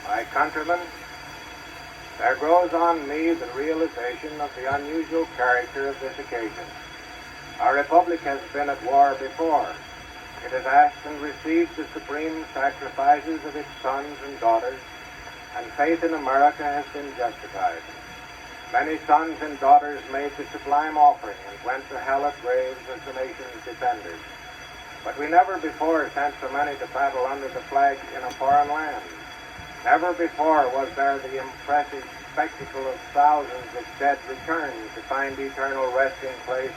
My countrymen, there grows on me the realization of the unusual character of this occasion. Our republic has been at war before. It has asked and received the supreme sacrifices of its sons and daughters, and faith in America has been justified. Many sons and daughters made the sublime offering and went to hell at graves as the nation's defenders. But we never before sent so many to battle under the flag in a foreign land. Never before was there the impressive spectacle of thousands of dead returned to find eternal resting place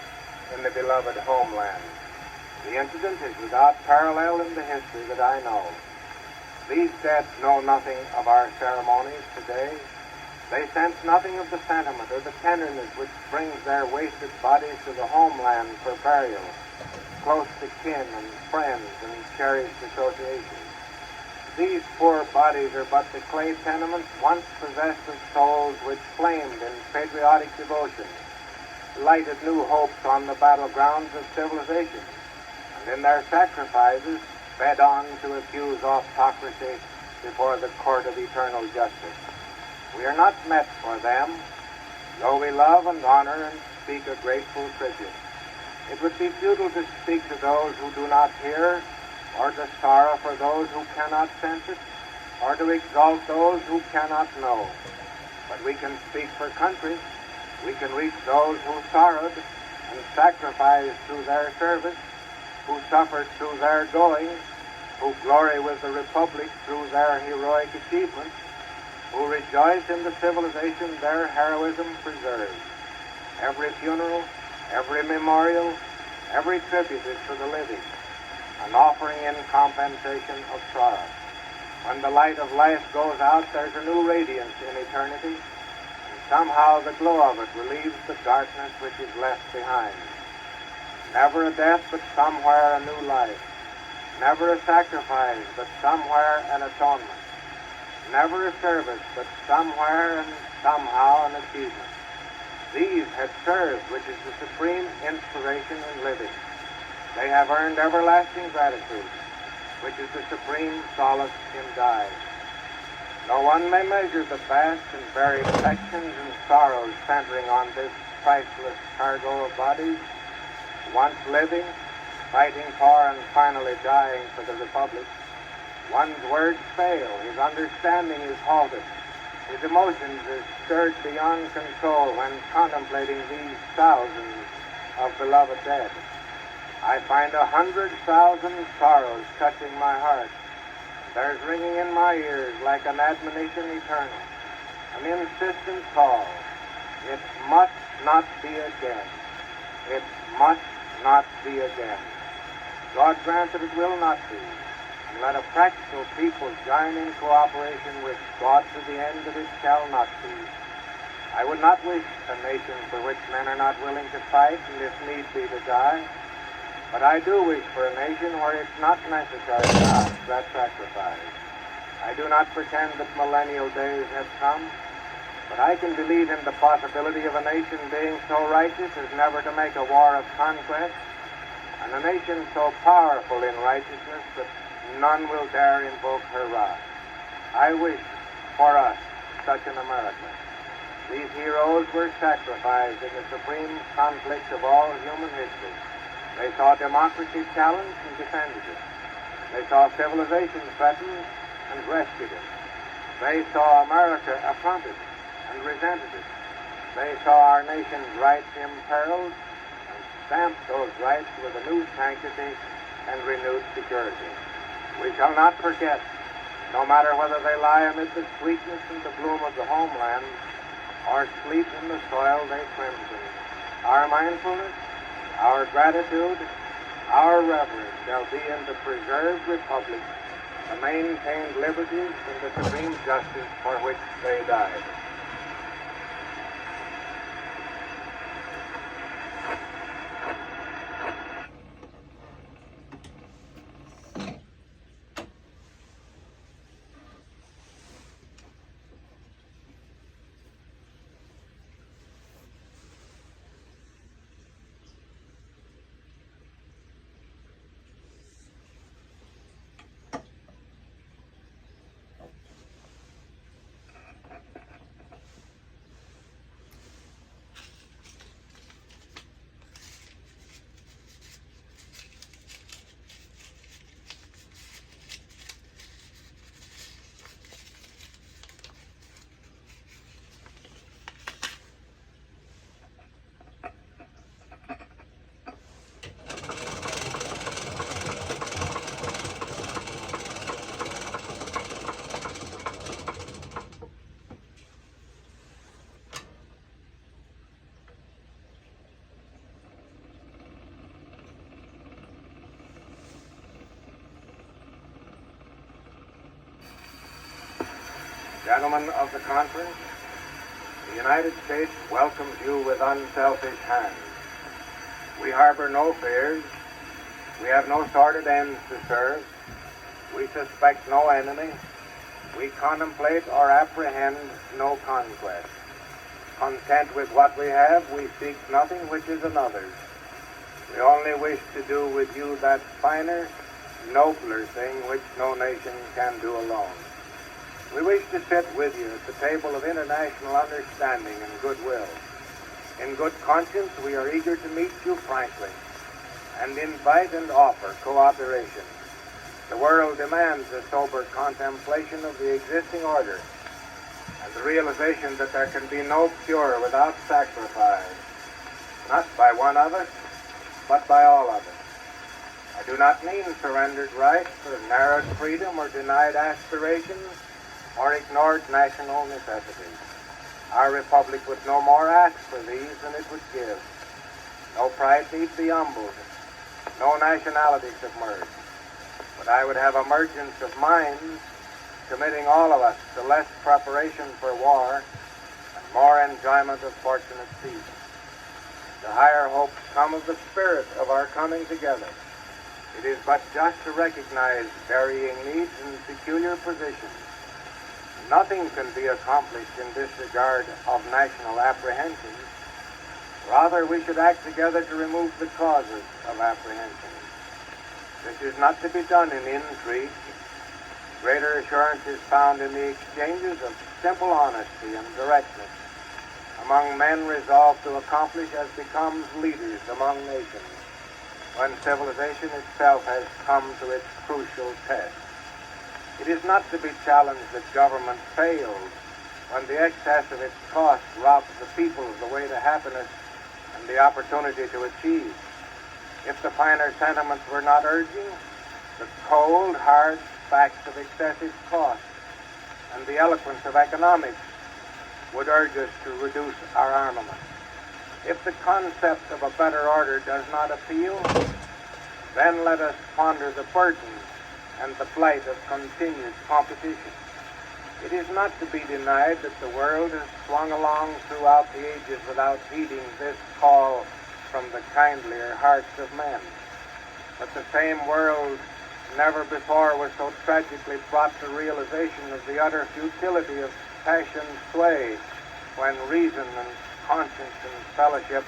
in the beloved homeland. The incident is without parallel in the history that I know. These dead know nothing of our ceremonies today. They sense nothing of the sentiment or the tenderness which brings their wasted bodies to the homeland for burial, close to kin and friends and cherished associations. These poor bodies are but the clay tenements once possessed of souls which flamed in patriotic devotion, lighted new hopes on the battlegrounds of civilization, and in their sacrifices fed on to accuse autocracy before the court of eternal justice. We are not met for them, though we love and honor and speak a grateful tribute. It would be futile to speak to those who do not hear, or to sorrow for those who cannot sense it, or to exalt those who cannot know. But we can speak for country. We can reach those who sorrowed and sacrificed through their service, who suffered through their going, who glory with the Republic through their heroic achievements, who rejoice in the civilization their heroism preserves. Every funeral, every memorial, every tribute is for the living, an offering in compensation of sorrow. When the light of life goes out, there's a new radiance in eternity, and somehow the glow of it relieves the darkness which is left behind. Never a death, but somewhere a new life. Never a sacrifice, but somewhere an atonement. Never a service, but somewhere and somehow an achievement. These have served, which is the supreme inspiration in living. They have earned everlasting gratitude, which is the supreme solace in dying. No one may measure the vast and varied affections and sorrows centering on this priceless cargo of bodies, once living, fighting for and finally dying for the Republic. One's words fail, his understanding is halted, his emotions are stirred beyond control when contemplating these thousands of beloved dead. I find 100,000 sorrows touching my heart. There's ringing in my ears like an admonition eternal, an insistent call. It must not be again. It must not be again. God grant that it will not be. And let a practical people join in cooperation with God to the end that it shall not be. I would not wish a nation for which men are not willing to fight and if need be to die. But I do wish for a nation where it's not necessary to ask that sacrifice. I do not pretend that millennial days have come, but I can believe in the possibility of a nation being so righteous as never to make a war of conquest, and a nation so powerful in righteousness that none will dare invoke her wrath. I wish for us such an America. These heroes were sacrificed in the supreme conflict of all human history. They saw democracy challenged and defended it. They saw civilization threatened and rescued it. They saw America affronted and resented it. They saw our nation's rights imperiled and stamped those rights with a new sanctity and renewed security. We shall not forget, no matter whether they lie amid the sweetness and the bloom of the homeland or sleep in the soil they crimson. Our mindfulness, our gratitude, our reverence shall be in the preserved republic, the maintained liberties, and the supreme justice for which they died. Gentlemen of the conference, the United States welcomes you with unselfish hands. We harbor no fears. We have no sordid ends to serve. We suspect no enemy. We contemplate or apprehend no conquest. Content with what we have, we seek nothing which is another's. We only wish to do with you that finer, nobler thing which no nation can do alone. We wish to sit with you at the table of international understanding and goodwill. In good conscience, we are eager to meet you frankly and invite and offer cooperation. The world demands a sober contemplation of the existing order and the realization that there can be no cure without sacrifice, not by one of us, but by all of us. I do not mean surrendered rights or narrowed freedom or denied aspirations or ignored national necessities. Our republic would no more ask for these than it would give. No pride need be humbled, no nationality submerged. But I would have emergence of minds, committing all of us to less preparation for war and more enjoyment of fortunate peace. The higher hopes come of the spirit of our coming together. It is but just to recognize varying needs and peculiar positions. Nothing can be accomplished in disregard of national apprehensions. Rather, we should act together to remove the causes of apprehension. This is not to be done in intrigue. Greater assurance is found in the exchanges of simple honesty and directness among men resolved to accomplish as becomes leaders among nations, when civilization itself has come to its crucial test. It is not to be challenged that government fails when the excess of its cost robs the people of the way to happiness and the opportunity to achieve. If the finer sentiments were not urging, the cold, hard facts of excessive cost and the eloquence of economics would urge us to reduce our armament. If the concept of a better order does not appeal, then let us ponder the burdens and the plight of continued competition. It is not to be denied that the world has swung along throughout the ages without heeding this call from the kindlier hearts of men. But the same world never before was so tragically brought to realization of the utter futility of passion's sway when reason and conscience and fellowship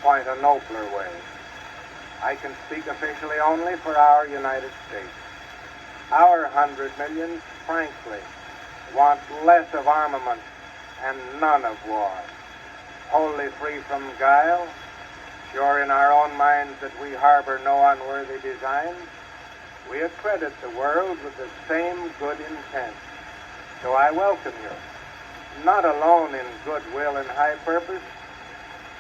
point a nobler way. I can speak officially only for our United States. Our 100 millions, frankly, want less of armament and none of war. Wholly free from guile, sure in our own minds that we harbor no unworthy designs, we accredit the world with the same good intent. So I welcome you, not alone in goodwill and high purpose,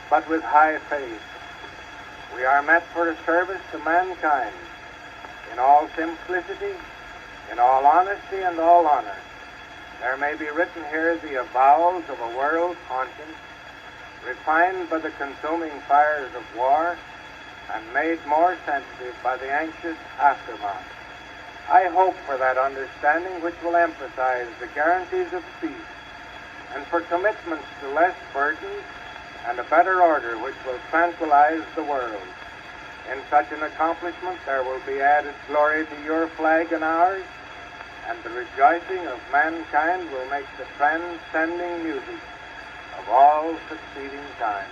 but with high faith. We are met for a service to mankind, in all simplicity, in all honesty and all honor. There may be written here the avowals of a world conscience, refined by the consuming fires of war, and made more sensitive by the anxious aftermath. I hope for that understanding which will emphasize the guarantees of peace, and for commitments to less burdens and a better order which will tranquilize the world. In such an accomplishment there will be added glory to your flag and ours, and the rejoicing of mankind will make the transcending music of all succeeding times.